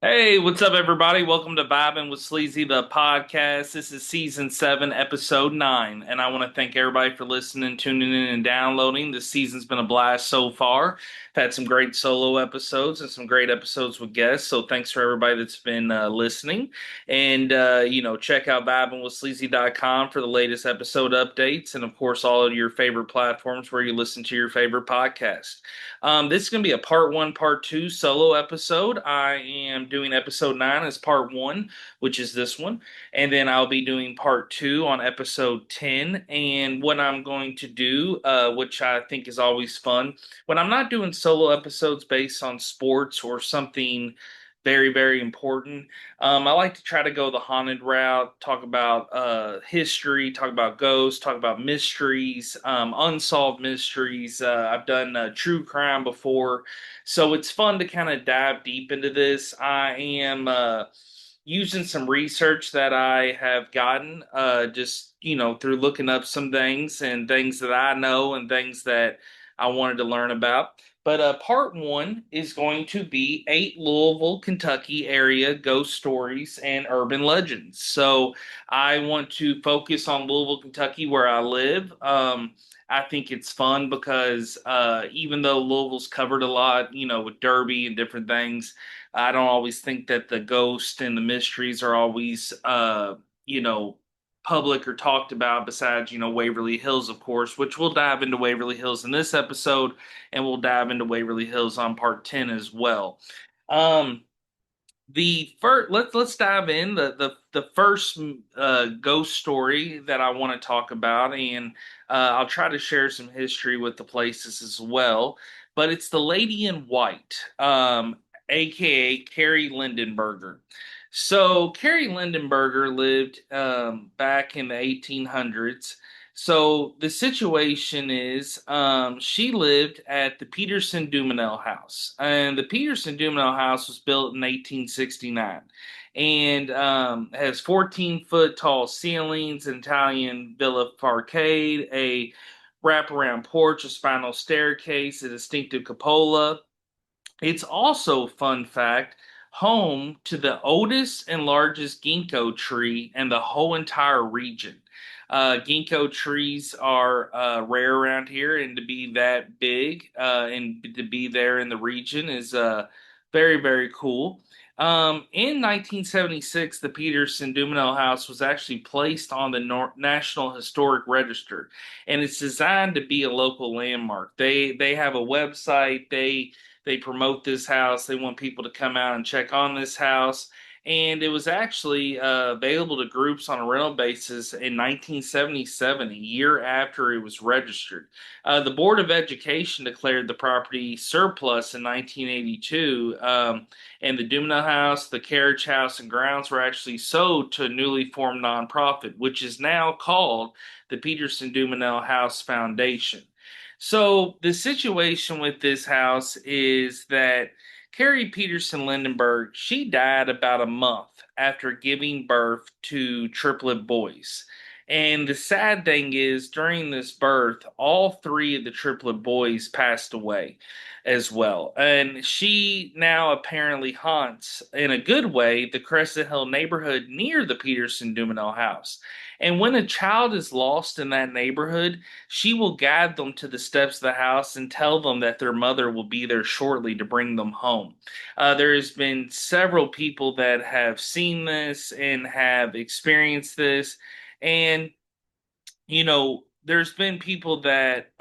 Hey, what's up, everybody? Welcome to Vibing with Sleazy, the podcast. This is season 7, episode 9, and I want to thank everybody for listening, tuning in, and downloading. This season's been a blast so far. I've had some great solo episodes and some great episodes with guests, so thanks for everybody that's been listening. And, check out vibingwithsleazy.com for the latest episode updates, and, of course, all of your favorite platforms where you listen to your favorite podcast. This is going to be a part one, part two solo episode. I am doing episode 9 as part one, which is this one. And then I'll be doing part two on episode 10. And what I'm going to do, which I think is always fun, when I'm not doing solo episodes based on sports or something very, very important. I like to try to go the haunted route, talk about history, talk about ghosts, talk about mysteries, unsolved mysteries. I've done true crime before, so it's fun to kind of dive deep into this. I am using some research that I have gotten just, through looking up some things and things that I know and things that I wanted to learn about. But part one is going to be 8 Louisville, Kentucky area ghost stories and urban legends. So I want to focus on Louisville, Kentucky, where I live. I think it's fun because even though Louisville's covered a lot, with Derby and different things, I don't always think that the ghosts and the mysteries are always, you know, public or talked about besides, Waverly Hills, of course, which we'll dive into Waverly Hills in this episode, and we'll dive into Waverly Hills on part 10 as well. Um, the first, let's dive in. The first ghost story that I want to talk about, and I'll try to share some history with the places as well. But it's the Lady in White, aka Carrie Lindenberger. So Carrie Lindenberger lived back in the 1800s. So the situation is, she lived at the Peterson Dumanel House, and the Peterson Dumanel House was built in 1869, and has 14-foot tall ceilings, an Italian villa arcade, a wraparound porch, a spiral staircase, a distinctive cupola. It's also, fun fact, home to the oldest and largest ginkgo tree in the whole entire region. Ginkgo trees are rare around here, and to be that big and to be there in the region is very, very cool. In 1976, the Peterson Dumanel House was actually placed on the National Historic Register, and it's designed to be a local landmark. They have a website. They promote this house. They want people to come out and check on this house. And it was actually available to groups on a rental basis in 1977, a year after it was registered. The Board of Education declared the property surplus in 1982, and the Dumna House, the Carriage House, and grounds were actually sold to a newly formed nonprofit, which is now called the Peterson Dumanel House Foundation. So the situation with this house is that Carrie Peterson Lindenberg, she died about a month after giving birth to triplet boys. And the sad thing is, during this birth, all 3 of the triplet boys passed away as well. And she now apparently haunts, in a good way, the Crescent Hill neighborhood near the Peterson Dumanel house. And when a child is lost in that neighborhood, she will guide them to the steps of the house and tell them that their mother will be there shortly to bring them home. There has been several people that have seen this and have experienced this, and there's been people that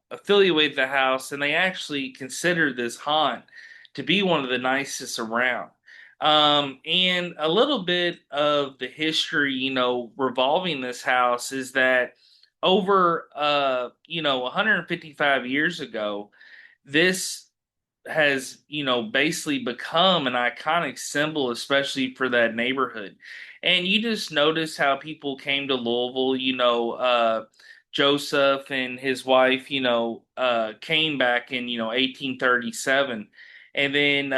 affiliate the house, and they actually consider this haunt to be one of the nicest around. And a little bit of the history, revolving this house is that over, 155 years ago, this has, basically become an iconic symbol, especially for that neighborhood. And you just notice how people came to Louisville, Joseph and his wife, came back in, 1837. And then,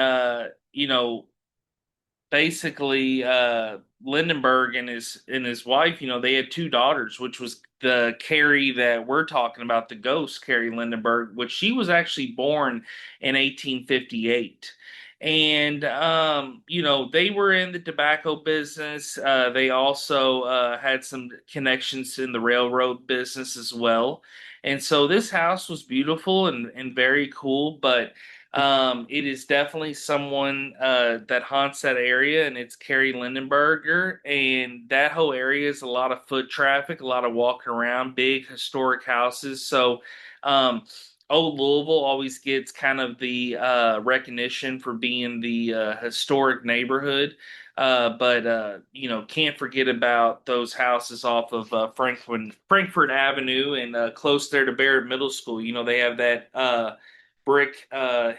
basically Lindenberg and his wife, they had 2 daughters, which was the Carrie that we're talking about, the ghost Carrie Lindenberg, which she was actually born in 1858. And they were in the tobacco business. They also had some connections in the railroad business as well. And so this house was beautiful and very cool, but it is definitely someone that haunts that area, and it's Carrie Lindenberger. And that whole area is a lot of foot traffic, a lot of walking around, big historic houses. So um, Old Louisville always gets kind of the recognition for being the historic neighborhood, but can't forget about those houses off of Frankfurt Avenue and close there to Barrett Middle School. They have that brick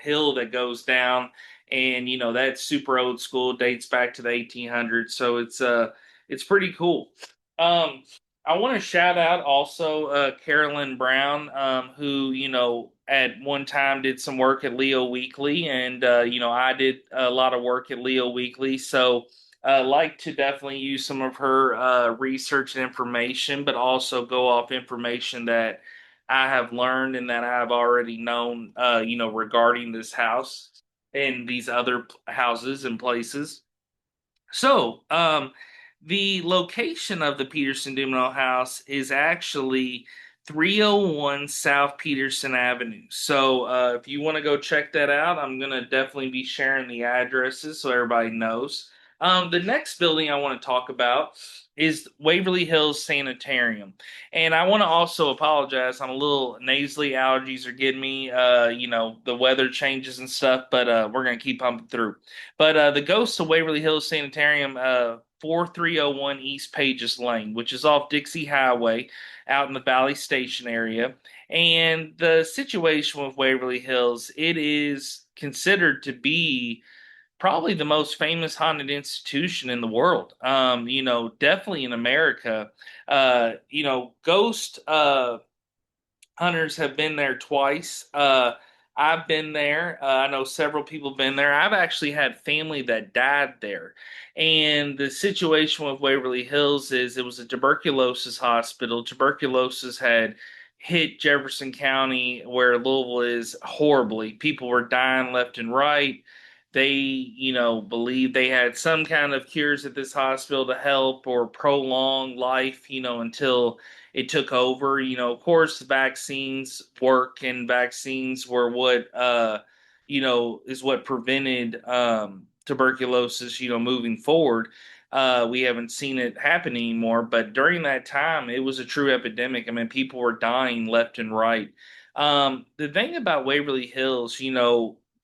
hill that goes down, and that's super old school, dates back to the 1800s. So it's pretty cool. Um, I want to shout out also Carolyn Brown, who, at one time did some work at Leo Weekly, and, I did a lot of work at Leo Weekly. So like to definitely use some of her research and information, but also go off information that I have learned and that I have already known, regarding this house and these other houses and places. So, the location of the Peterson Dumino House is actually 301 South Peterson Avenue. So, if you want to go check that out, I'm going to definitely be sharing the addresses so everybody knows. The next building I want to talk about is Waverly Hills Sanitarium. And I want to also apologize. I'm a little nasally. Allergies are getting me. The weather changes and stuff, but we're going to keep pumping through. But the Ghosts of Waverly Hills Sanitarium, 4301 East Pages Lane, which is off Dixie Highway out in the Valley Station area. And the situation with Waverly Hills, it is considered to be probably the most famous haunted institution in the world. Definitely in America. Ghost hunters have been there twice. I've been there. I know several people have been there. I've actually had family that died there. And the situation with Waverly Hills is it was a tuberculosis hospital. Tuberculosis had hit Jefferson County, where Louisville is, horribly. People were dying left and right. They, believed they had some kind of cures at this hospital to help or prolong life, until it took over. Of course, vaccines work, and vaccines were what is what prevented tuberculosis. Moving forward, we haven't seen it happen anymore. But during that time, it was a true epidemic. I mean, people were dying left and right. The thing about Waverly Hills,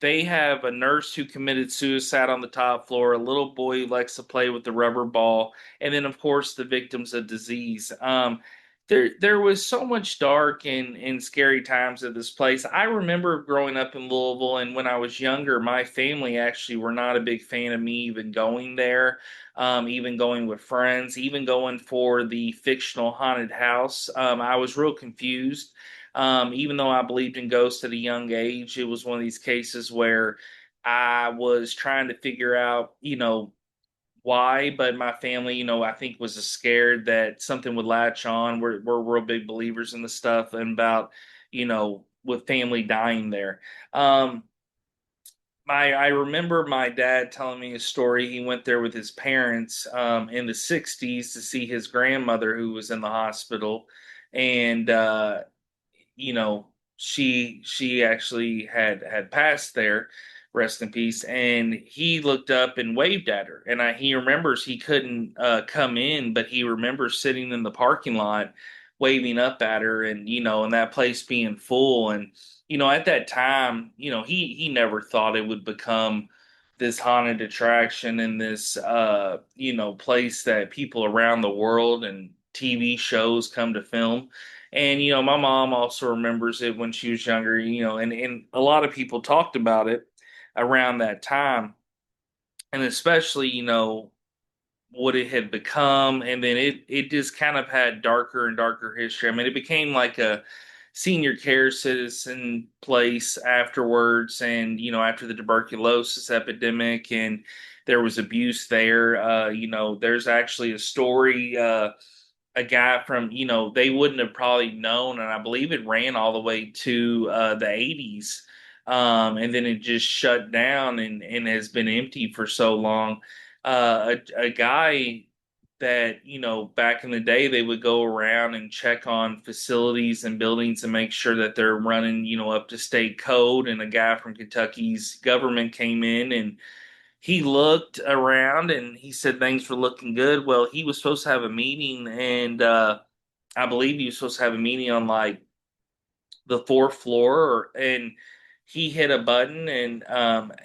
they have a nurse who committed suicide on the top floor, a little boy who likes to play with the rubber ball, and then, of course, the victims of disease. There was so much dark and scary times at this place. I remember growing up in Louisville, and when I was younger, my family actually were not a big fan of me even going there, even going with friends, even going for the fictional haunted house. I was real confused. Even though I believed in ghosts at a young age, it was one of these cases where I was trying to figure out, why, but my family, I think was scared that something would latch on. We're real big believers in the stuff and about, with family dying there. Um, I remember my dad telling me a story. He went there with his parents in the '60s to see his grandmother who was in the hospital, and you know she actually had passed there, rest in peace. And he looked up and waved at her, and he remembers he couldn't come in, but he remembers sitting in the parking lot waving up at her, and that place being full. And at that time, he never thought it would become this haunted attraction and this place that people around the world and TV shows come to film. And my mom also remembers it when she was younger, and a lot of people talked about it around that time. And especially, what it had become, and then it just kind of had darker and darker history. I mean, it became like a senior care citizen place afterwards, and after the tuberculosis epidemic, and there was abuse there. There's actually a story. A guy from, they wouldn't have probably known, and I believe it ran all the way to the 80s. And then it just shut down and has been empty for so long. A guy that, back in the day, they would go around and check on facilities and buildings and make sure that they're running, up to state code. And a guy from Kentucky's government came in and he looked around and he said things were looking good. Well, he was supposed to have a meeting, and I believe he was supposed to have a meeting on like the fourth floor, and he hit a button, and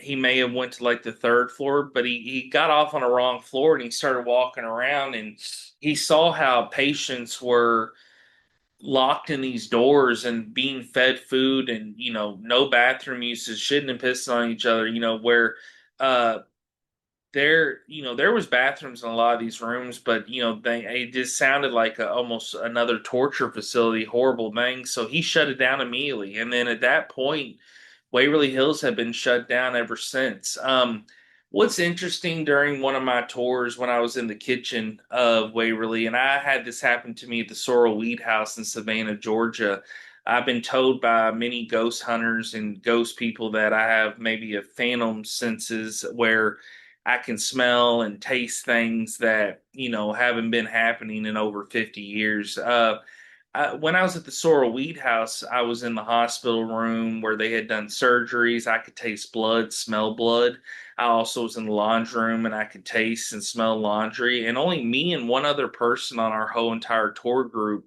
he may have went to like the third floor, but he got off on a wrong floor and he started walking around, and he saw how patients were locked in these doors and being fed food, and no bathroom uses, shitting and pissing on each other, where uh there was bathrooms in a lot of these rooms, but they it just sounded like almost another torture facility, horrible thing. So he shut it down immediately, and then at that point, Waverly Hills had been shut down ever since. What's interesting, during one of my tours when I was in the kitchen of Waverly, and I had this happen to me at the Sorrel Weed House in Savannah, Georgia. I've been told by many ghost hunters and ghost people that I have maybe a phantom senses where I can smell and taste things that, haven't been happening in over 50 years. When I was at the Sorrel Weed House, I was in the hospital room where they had done surgeries. I could taste blood, smell blood. I also was in the laundry room and I could taste and smell laundry. And only me and one other person on our whole entire tour group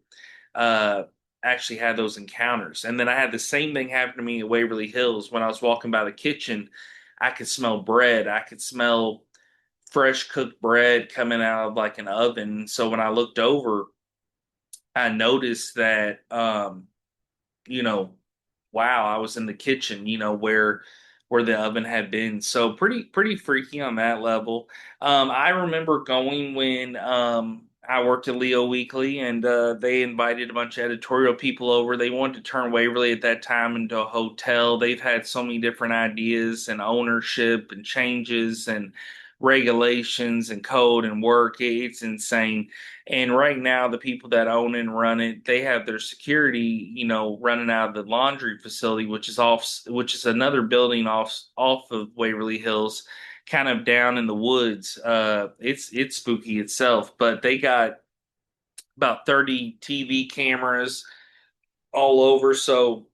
uh, actually had those encounters. And then I had the same thing happen to me at Waverly Hills. When I was walking by the kitchen, I could smell bread. I could smell fresh cooked bread coming out of like an oven. So when I looked over, I noticed that, you know, wow, I was in the kitchen, where the oven had been. So pretty freaky on that level. I remember going when I worked at Leo Weekly, and they invited a bunch of editorial people over. They wanted to turn Waverly at that time into a hotel. They've had so many different ideas and ownership and changes and regulations and code and work. It's insane. And right now, the people that own and run it, they have their security, running out of the laundry facility, which is another building off of Waverly Hills, kind of down in the woods. It's spooky itself, but they got about 30 TV cameras all over, so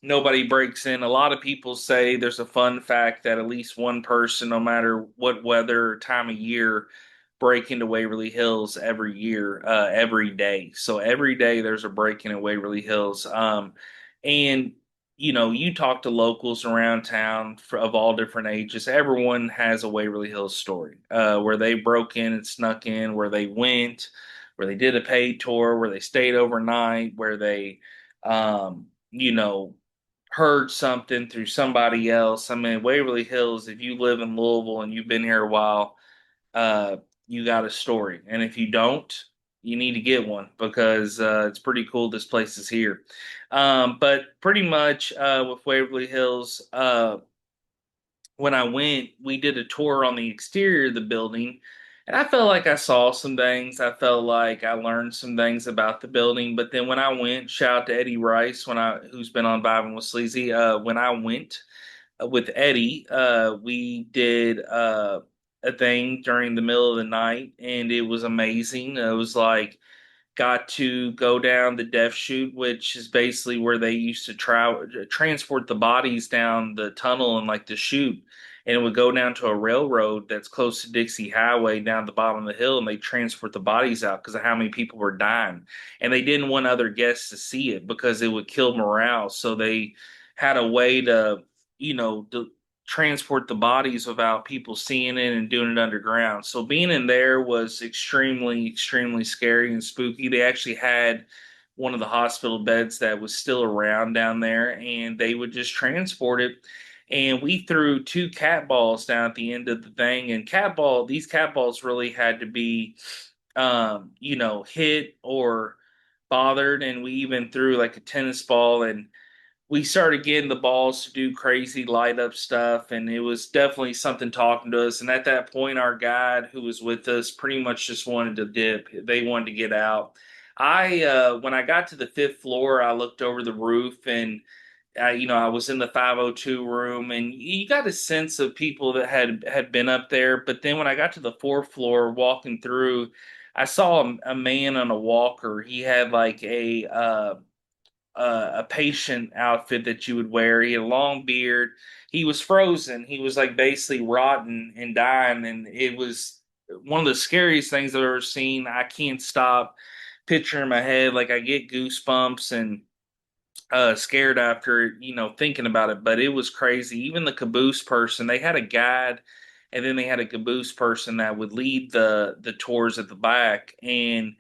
nobody breaks in. A lot of people say there's a fun fact that at least one person, no matter what weather or time of year, break into Waverly Hills every year, every day. So every day there's a break in at Waverly Hills. And you talk to locals around town of all different ages. Everyone has a Waverly Hills story, where they broke in and snuck in, where they went, where they did a paid tour, where they stayed overnight, where they, um, you know, heard something through somebody else. I mean, Waverly Hills, if you live in Louisville and you've been here a while, uh, you got a story. And if you don't, you need to get one, because it's pretty cool this place is here. But pretty much with Waverly Hills, when I went, we did a tour on the exterior of the building. And I felt like I saw some things. I felt like I learned some things about the building. But then when I went, shout out to Eddie Rice, who's been on Vibing with Sleazy. When I went with Eddie, we did a thing during the middle of the night, and it was amazing. It was like, got to go down the death chute, which is basically where they used to transport the bodies down the tunnel and like the chute. And it would go down to a railroad that's close to Dixie Highway down the bottom of the hill, and they transport the bodies out because of how many people were dying. And they didn't want other guests to see it because it would kill morale. So they had a way to, to transport the bodies without people seeing it and doing it underground. So being in there was extremely scary and spooky. They actually had one of the hospital beds that was still around down there, and they would just transport it. And we threw two cat balls down at the end of the thing. And these cat balls really had to be, hit or bothered. And we even threw like a tennis ball, and we started getting the balls to do crazy light up stuff, and it was definitely something talking to us. And at that point, our guide who was with us pretty much just wanted to dip. They wanted to get out. When I got to the fifth floor, I looked over the roof, and I was in the 502 room, and you got a sense of people that had been up there. But then when I got to the fourth floor, walking through, I saw a man on a walker. He had like a patient outfit that you would wear. He had a long beard. He was frozen. He was like basically rotten and dying, and it was one of the scariest things I've ever seen. I can't stop picturing in my head. Like I get goosebumps and scared after thinking about it. But it was crazy. Even the caboose person, they had a guide, and then they had a caboose person that would lead the tours at the back, and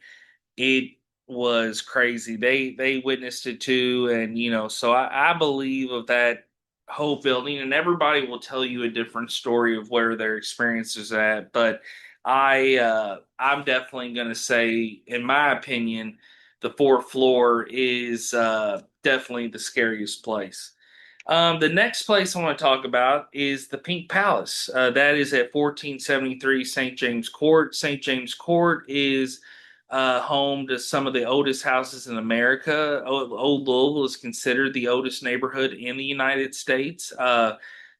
it was crazy. They witnessed it too, and so I believe of that whole building, and everybody will tell you a different story of where their experience is at. But I'm definitely going to say, in my opinion, the fourth floor is definitely the scariest place. The next place I want to talk about is the Pink Palace. That is at 1473 St. James Court. St. James Court is home to some of the oldest houses in America. Old Louisville is considered the oldest neighborhood in the United States.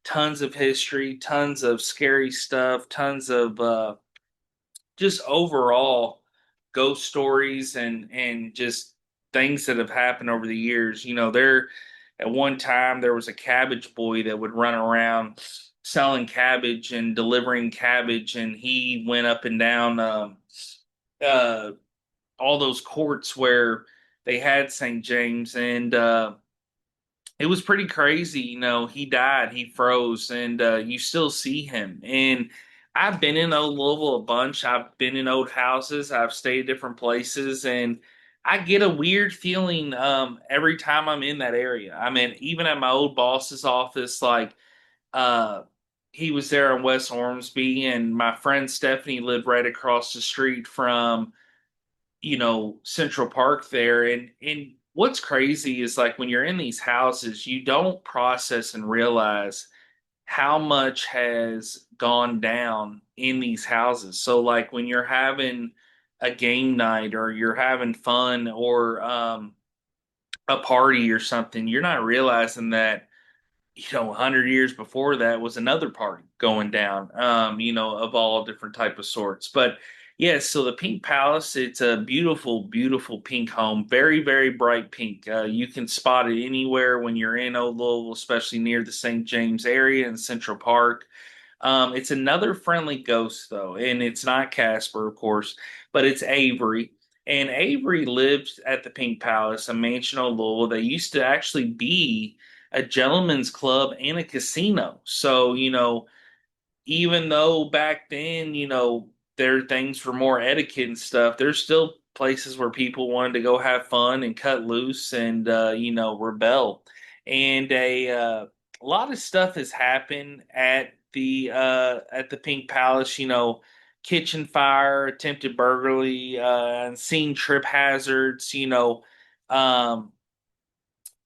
Tons of history, tons of scary stuff, tons of just overall ghost stories and just things that have happened over the years. There at one time there was a cabbage boy that would run around selling cabbage and delivering cabbage, and he went up and down uh, all those courts where they had St. James, and it was pretty crazy. He died, he froze, and you still see him. And I've been in Old Louisville a bunch. I've been in old houses. I've stayed at different places, and I get a weird feeling every time I'm in that area. I mean, even at my old boss's office, like uh, he was there in West Ormsby, and my friend Stephanie lived right across the street from Central Park there. And what's crazy is like when you're in these houses, you don't process and realize how much has gone down in these houses. So like when you're having a game night or you're having fun or a party or something, you're not realizing that 100 years before that was another party going down, of all different type of sorts. But yes, so the Pink Palace, it's a beautiful, beautiful pink home, very, very bright pink. You can spot it anywhere when you're in Old Louisville, especially near the St. James area in Central Park. It's another friendly ghost, though, and it's not Casper, of course, but it's Avery. And Avery lived at the Pink Palace, a mansion in Louisville that used to actually be a gentleman's club and a casino. So, even though back then, there things for more etiquette and stuff, there's still places where people wanted to go have fun and cut loose and rebel. And a lot of stuff has happened at the Pink Palace, kitchen fire, attempted burglary, unseen trip hazards, um,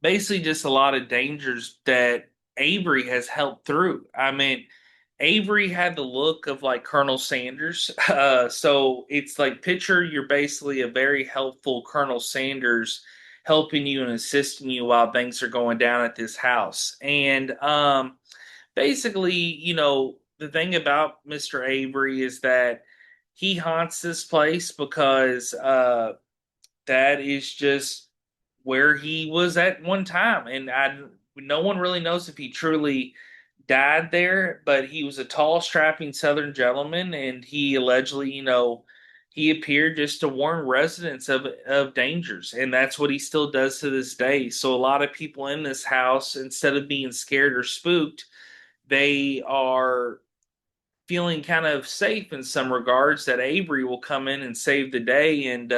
basically just a lot of dangers that Avery has helped through. I mean, Avery had the look of like Colonel Sanders. So it's like picture you're basically a very helpful Colonel Sanders helping you and assisting you while things are going down at this house. And basically, the thing about Mr. Avery is that he haunts this place because that is just where he was at one time, and no one really knows if he truly died there, but he was a tall, strapping Southern gentleman, and he allegedly, he appeared just to warn residents of dangers, and that's what he still does to this day. So a lot of people in this house, instead of being scared or spooked, they are feeling kind of safe in some regards that Avery will come in and save the day and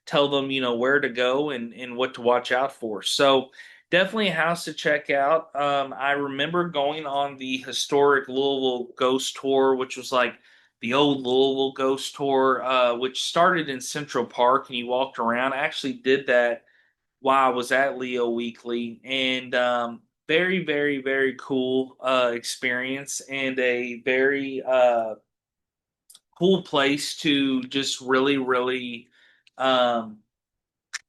tell them, where to go and what to watch out for. So definitely a house to check out. I remember going on the historic Louisville ghost tour, which was like the old Louisville ghost tour, which started in Central Park and you walked around. I actually did that while I was at Leo Weekly, and very, very, very cool experience and a very cool place to just really, really, um,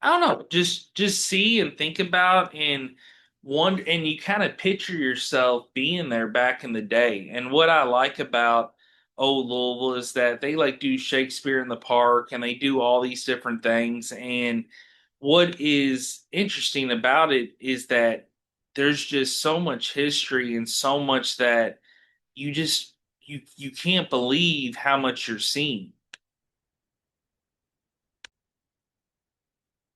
I don't know, just see and think about. And one, and you kind of picture yourself being there back in the day. And what I like about Old Louisville is that they like do Shakespeare in the Park and they do all these different things. And what is interesting about it is that there's just so much history and so much that you just you can't believe how much you're seeing.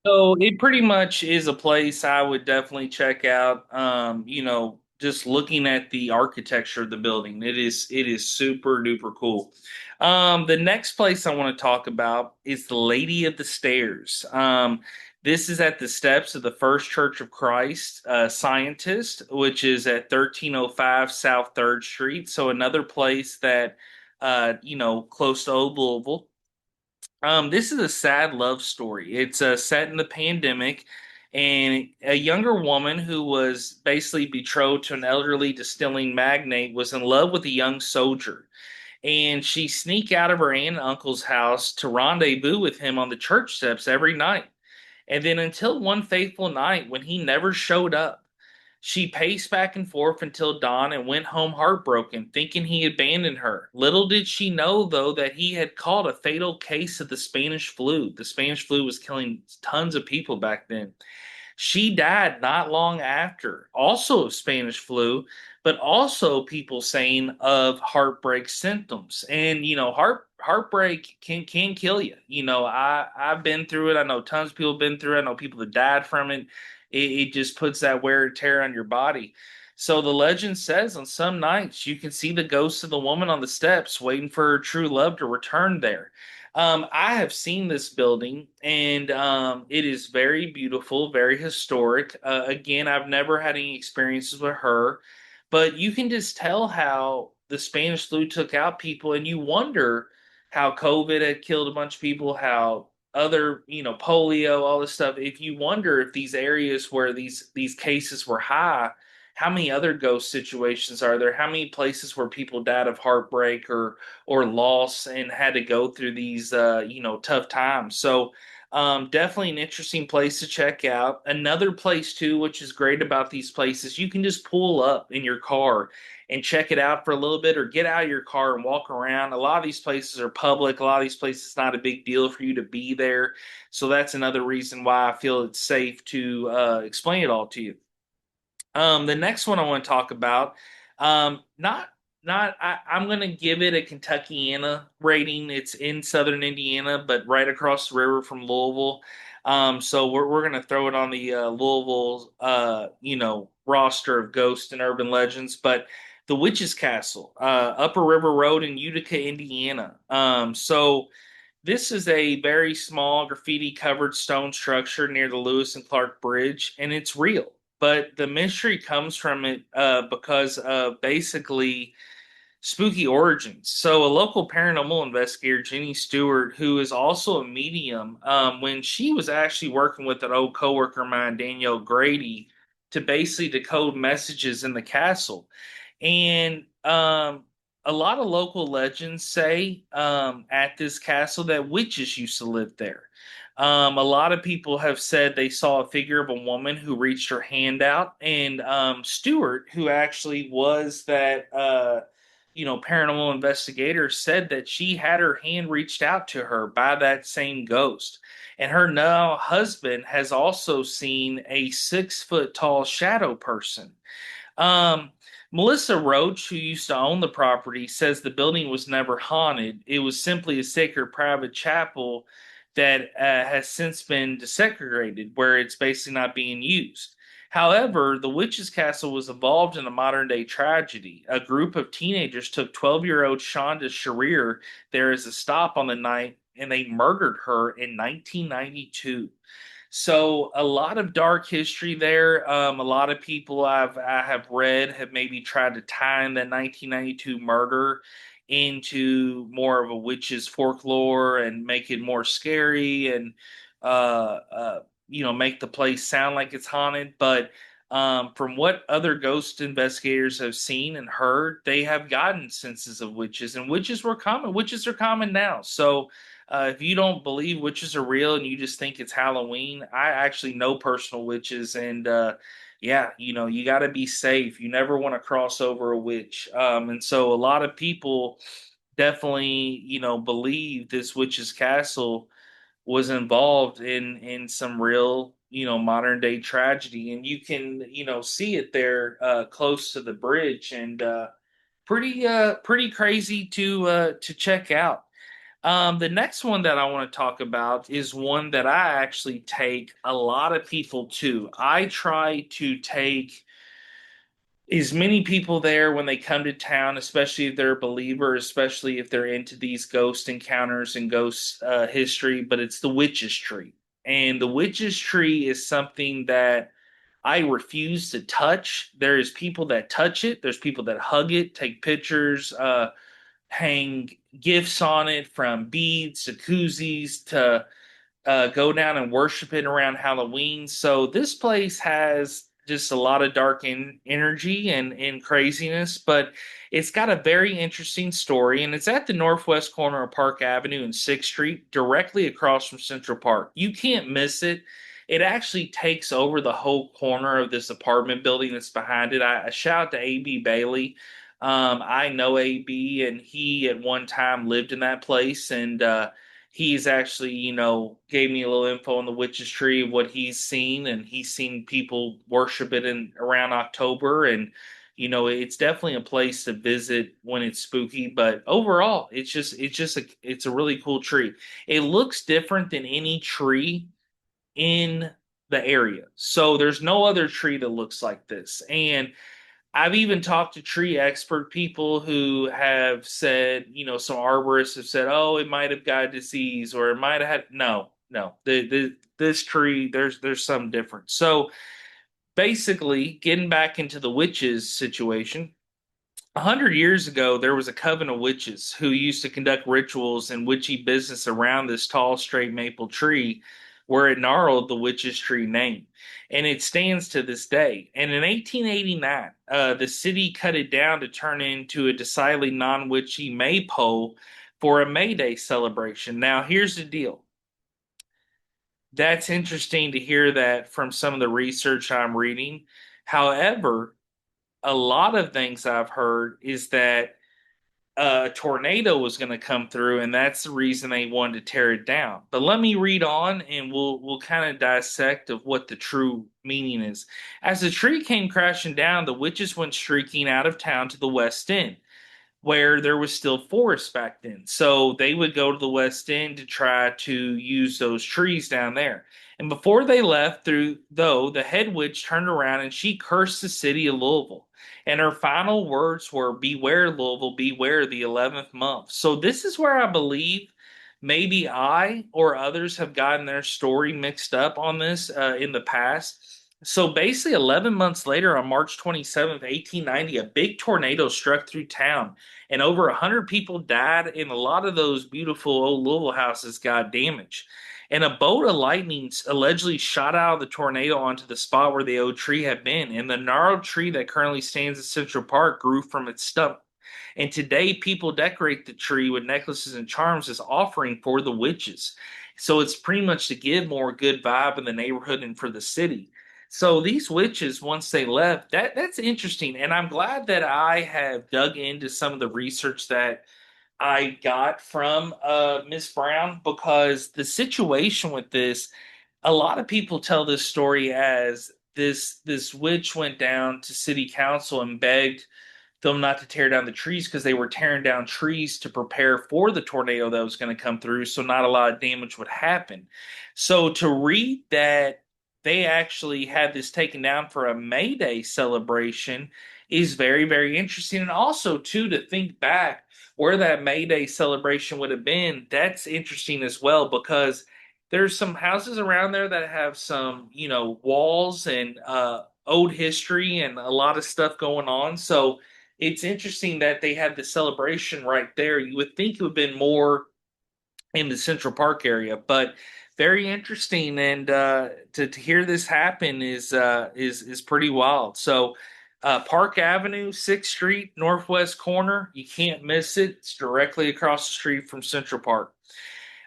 So it pretty much is a place I would definitely check out. Just looking at the architecture of the building, it is super duper cool. The next place I want to talk about is the Lady of the Stairs. This is at the steps of the First Church of Christ Scientist, which is at 1305 South Third Street. So another place that close to Old Louisville. This is a sad love story. It's set in the pandemic, and a younger woman who was basically betrothed to an elderly distilling magnate was in love with a young soldier. And she sneaked out of her aunt and uncle's house to rendezvous with him on the church steps every night. And then until one fateful night when he never showed up, she paced back and forth until dawn and went home heartbroken, thinking he abandoned her. Little did she know, though, that he had caught a fatal case of the Spanish flu. The Spanish flu was killing tons of people back then. She died not long after, also of Spanish flu, but also people saying of heartbreak symptoms. And heartbreak can kill you. I've been through it. I know tons of people have been through it. I know people that died from it. It just puts that wear and tear on your body. So the legend says on some nights you can see the ghost of the woman on the steps waiting for her true love to return there. I have seen this building, and it is very beautiful, very historic. Again, I've never had any experiences with her, but you can just tell how the Spanish flu took out people, and you wonder how COVID had killed a bunch of people, how other, polio, all this stuff. If you wonder if these areas where these cases were high, how many other ghost situations are there? How many places where people died of heartbreak or loss and had to go through these tough times. So definitely an interesting place to check out. Another place too, which is great about these places, you can just pull up in your car and check it out for a little bit or get out of your car and walk around. A lot of these places are public. A lot of these places it's not a big deal for you to be there. So that's another reason why I feel it's safe to explain it all to you. The next one I want to talk about, not not I'm going to give it a Kentuckiana rating. It's in Southern Indiana, but right across the river from Louisville. So we're going to throw it on the Louisville, roster of ghosts and urban legends. But the Witch's Castle, Upper River Road in Utica, Indiana. So this is a very small graffiti covered stone structure near the Lewis and Clark Bridge, and it's real. But the mystery comes from it because of basically spooky origins. So, a local paranormal investigator, Jenny Stewart, who is also a medium, when she was actually working with an old coworker of mine, Danielle Grady, to basically decode messages in the castle. And a lot of local legends say at this castle that witches used to live there. A lot of people have said they saw a figure of a woman who reached her hand out, and Stewart, who actually was that paranormal investigator, said that she had her hand reached out to her by that same ghost. And her now husband has also seen a 6 foot tall shadow person. Um, Melissa Roach, who used to own the property, says the building was never haunted. It was simply a sacred private chapel that has since been desecrated, where it's basically not being used. However, the Witch's Castle was involved in a modern day tragedy. A group of teenagers took 12-year-old Shonda Sharir there as a stop on the night, and they murdered her in 1992. So a lot of dark history there. A lot of people I have read have maybe tried to tie in that 1992 murder into more of a witch's folklore and make it more scary and make the place sound like it's haunted. But from what other ghost investigators have seen and heard, they have gotten senses of witches, and witches were common. Witches are common now. So if you don't believe witches are real and you just think it's Halloween, I actually know personal witches, and yeah, you got to be safe. You never want to cross over a witch. And so a lot of people definitely, believe this witch's castle was involved in some real, modern day tragedy. And you can, see it there close to the bridge, and pretty crazy to check out. The next one that I want to talk about is one that I actually take a lot of people to. I try to take as many people there when they come to town, especially if they're a believer, especially if they're into these ghost encounters and ghost history. But it's the witch's tree. And the witch's tree is something that I refuse to touch. There's people that touch it, there's people that hug it, take pictures, hang gifts on it, from beads to koozies to go down and worship it around Halloween. So this place has just a lot of dark energy and craziness, but it's got a very interesting story, and it's at the northwest corner of Park Avenue and 6th Street, directly across from Central Park. You can't miss it. It actually takes over the whole corner of this apartment building that's behind it. I shout out to AB Bailey. I know AB, and he at one time lived in that place, and he's actually, gave me a little info on the witch's tree of what he's seen, and he's seen people worship it in around October. And it's definitely a place to visit when it's spooky. But overall, it's a really cool tree. It looks different than any tree in the area. So there's no other tree that looks like this. And I've even talked to tree expert people who have said, some arborists have said, oh, it might have got a disease, or it might have had. No, no. This tree, there's some difference. So basically, getting back into the witches situation, 100 years ago, there was a coven of witches who used to conduct rituals and witchy business around this tall, straight maple tree, where it gnarled the witch's tree name. And it stands to this day. And in 1889, the city cut it down to turn into a decidedly non witchy maypole for a May Day celebration. Now, here's the deal. That's interesting to hear that from some of the research I'm reading. However, a lot of things I've heard is that a tornado was going to come through, and that's the reason they wanted to tear it down. But let me read on, and we'll kind of dissect of what the true meaning is. As the tree came crashing down, the witches went streaking out of town to the West End, where there was still forest back then. So they would go to the West End to try to use those trees down there. And before they left, through though, the head witch turned around and she cursed the city of Louisville. And her final words were, beware, Louisville, beware the 11th month. So this is where I believe maybe I or others have gotten their story mixed up on this in the past. So basically, 11 months later, on March 27th, 1890, a big tornado struck through town, and over 100 people died, and a lot of those beautiful old Louisville houses got damaged. And a bolt of lightning allegedly shot out of the tornado onto the spot where the old tree had been, and the gnarled tree that currently stands in Central Park grew from its stump. And today, people decorate the tree with necklaces and charms as offering for the witches. So it's pretty much to give more good vibe in the neighborhood and for the city. So these witches, once they left, that's interesting, and I'm glad that I have dug into some of the research that I got from Miss Brown, because the situation with this, a lot of people tell this story as this witch went down to city council and begged them not to tear down the trees because they were tearing down trees to prepare for the tornado that was going to come through, so not a lot of damage would happen. So to read that they actually had this taken down for a May Day celebration is very, very interesting. And also, too, to think back where that May Day celebration would have been, that's interesting as well, because there's some houses around there that have some, walls and old history and a lot of stuff going on. So it's interesting that they had the celebration right there. You would think it would have been more in the Central Park area, but very interesting. And to hear this happen is pretty wild. So Park Avenue, 6th Street, northwest corner. You can't miss it. It's directly across the street from Central Park.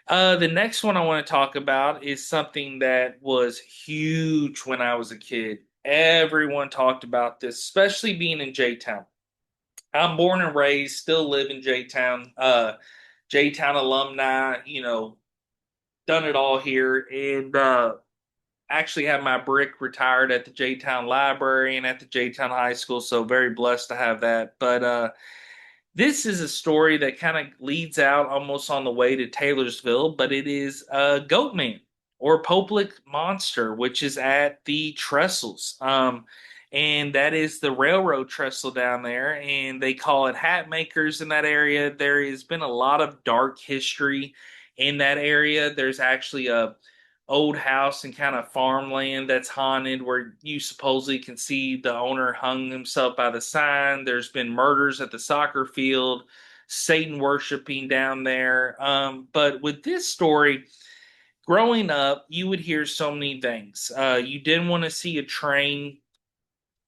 The next one I want to talk about is something that was huge when I was a kid. Everyone talked about this, especially being in J-Town. I'm born and raised, still live in J-Town. J-Town alumni, done it all here, and actually have my brick retired at the J-Town Library and at the J-Town High School, so very blessed to have that. But this is a story that kind of leads out almost on the way to Taylorsville, but it is Goatman or Poplick Monster, which is at the Trestles. And that is the railroad trestle down there, and they call it hat makers in that area. There has been a lot of dark history in that area. There's actually a old house and kind of farmland that's haunted where you supposedly can see the owner hung himself by the sign. There's been murders at the soccer field, Satan worshiping down there. But with this story, growing up, you would hear so many things. You didn't want to see a train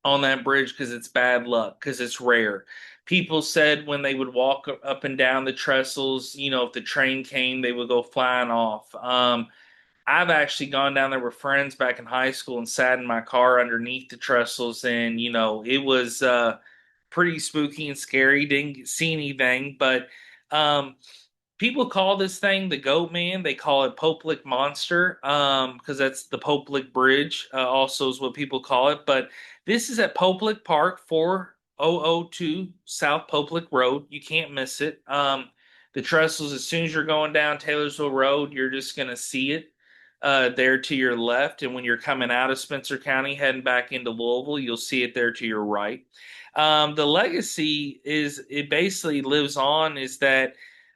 on that bridge because it's bad luck, because it's rare. People said when they would walk up and down the trestles, if the train came, they would go flying off. I've actually gone down there with friends back in high school and sat in my car underneath the trestles, and it was pretty spooky and scary. Didn't see anything, but um, people call this thing the Goat Man. They call it Poplick Monster because that's the Poplick Bridge. Also, is what people call it. But this is at Poplick Park, 4002 South Poplick Road. You can't miss it. The trestles, as soon as you're going down Taylorsville Road, you're just going to see it there to your left. And when you're coming out of Spencer County, heading back into Louisville, you'll see it there to your right. The legacy is it basically lives on is that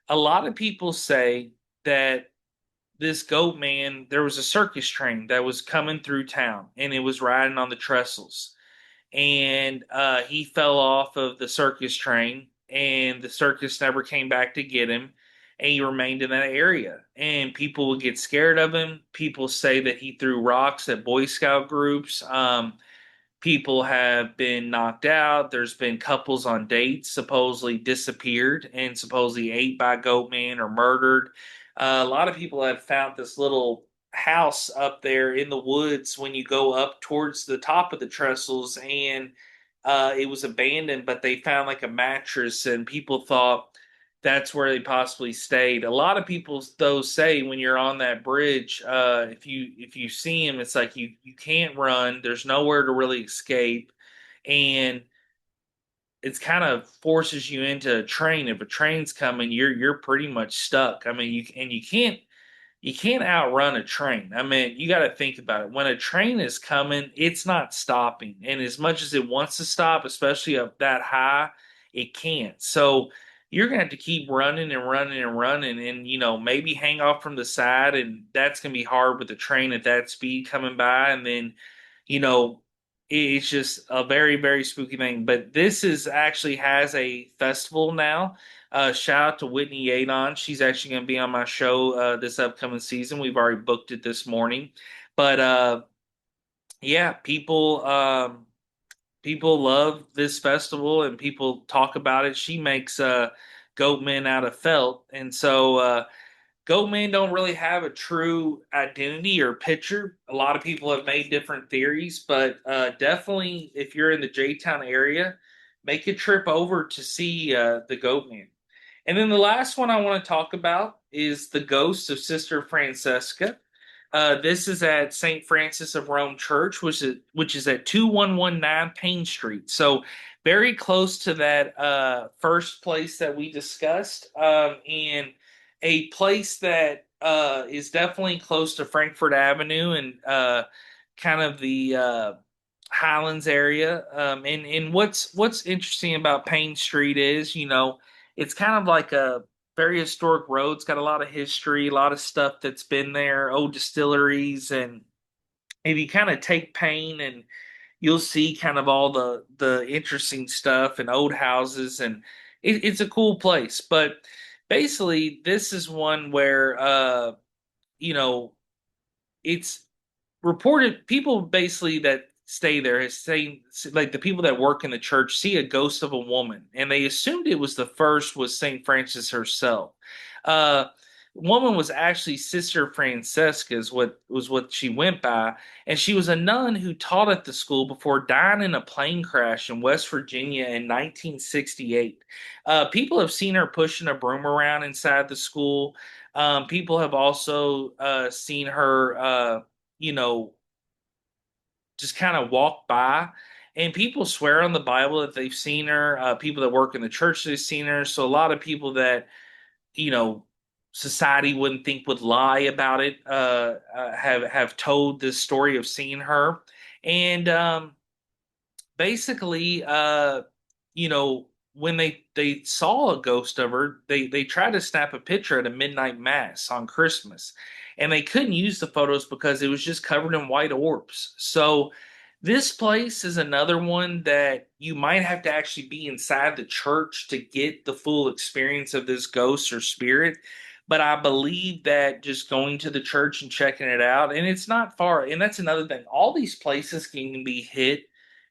a lot of people say that this goat man, there was a circus train that was coming through town and it was riding on the trestles. And he fell off of the circus train, and the circus never came back to get him. And he remained in that area. And people would get scared of him. People say that he threw rocks at Boy Scout groups. People have been knocked out. There's been couples on dates supposedly disappeared and supposedly ate by Goatman or murdered. A lot of people have found this little house up there in the woods when you go up towards the top of the trestles, and it was abandoned, but they found like a mattress, and people thought that's where they possibly stayed. A lot of people though say when you're on that bridge, if you see him, it's like you can't run. There's nowhere to really escape, and it's kind of forces you into a train. If a train's coming, you're pretty much stuck. I mean, you can't outrun a train. I mean, you got to think about it. When a train is coming, it's not stopping. And as much as it wants to stop, especially up that high, it can't. So you're going to have to keep running and running and running and, maybe hang off from the side. And that's going to be hard with the train at that speed coming by. And then, you know, it's just a very, very spooky thing. But this is actually has a festival now. Shout out to Whitney Yadon. She's actually going to be on my show this upcoming season. We've already booked it this morning. But yeah, people love this festival and people talk about it. She makes goat men out of felt, and so goat men don't really have a true identity or picture. A lot of people have made different theories, but definitely if you're in the J-Town area, make a trip over to see the goat man. And then the last one I want to talk about is the ghost of Sister Francesca. This is at St. Francis of Rome Church, which is at 2119 Payne Street. So very close to that first place that we discussed, and a place that is definitely close to Frankfurt Avenue and kind of the Highlands area. And what's interesting about Payne Street is, it's kind of like a very historic road. It's got a lot of history, a lot of stuff that's been there, old distilleries, and if you kind of take Payne and you'll see kind of all the interesting stuff and old houses, and it's a cool place. But basically, this is one where you know it's reported people basically that stay there is saying like the people that work in the church see a ghost of a woman, and they assumed it was the first was Saint Francis herself. uh woman was actually Sister Francesca, is what she went by, and she was a nun who taught at the school before dying in a plane crash in West Virginia in 1968. People have seen her pushing a broom around inside the school. People have also seen her, you know, just kind of walk by. And people swear on the Bible that they've seen her. People that work in the church they've seen her. So a lot of people that you know society wouldn't think would lie about it have told this story of seeing her. And basically, you know, when they saw a ghost of her, they tried to snap a picture at a midnight mass on Christmas, and they couldn't use the photos because it was just covered in white orbs. So this place is another one that you might have to actually be inside the church to get the full experience of this ghost or spirit. But I believe that just going to the church and checking it out, and it's not far. And that's another thing. All these places can be hit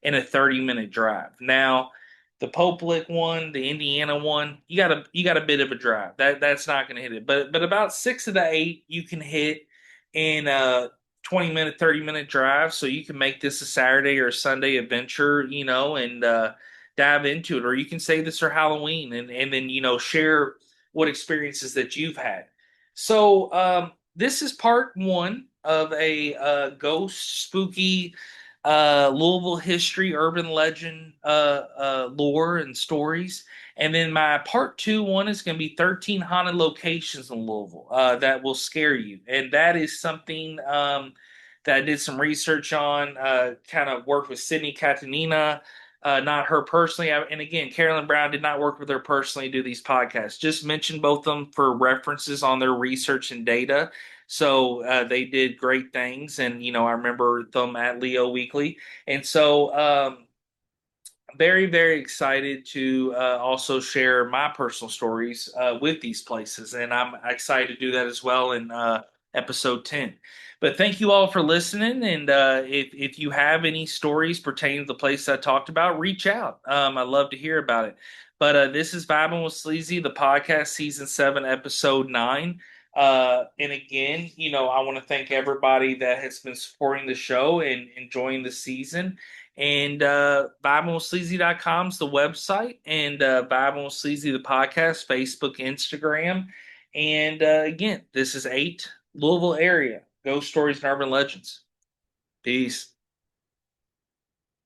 in a 30-minute drive. Now, the Pope Lick one, the Indiana one, you got a bit of a drive. That's not going to hit it. But about 6 of the 8 you can hit in a 20-minute, 30-minute drive. So you can make this a Saturday or a Sunday adventure, and dive into it. Or you can say this for Halloween and then share what experiences that you've had. So this is part one of a ghost spooky Louisville history, urban legend, lore, and stories. And then my part two one is going to be 13 haunted locations in Louisville that will scare you. And that is something that I did some research on, kind of worked with Sydney Catanina. Not her personally. And again, Carolyn Brown did not work with her personally to do these podcasts. Just mentioned both of them for references on their research and data. So they did great things, and I remember them at Leo Weekly, and so very, very excited to also share my personal stories with these places. And I'm excited to do that as well in episode 10. But thank you all for listening. And if you have any stories pertaining to the place I talked about, reach out. I'd love to hear about it. But this is Vibing with Sleazy, the podcast, season 7, episode 9. And again, I want to thank everybody that has been supporting the show and enjoying the season. And VibingWithSleazy.com is the website, and Vibing with Sleazy, the podcast, Facebook, Instagram. And again, this is 8 Louisville area ghost stories and urban legends. Peace.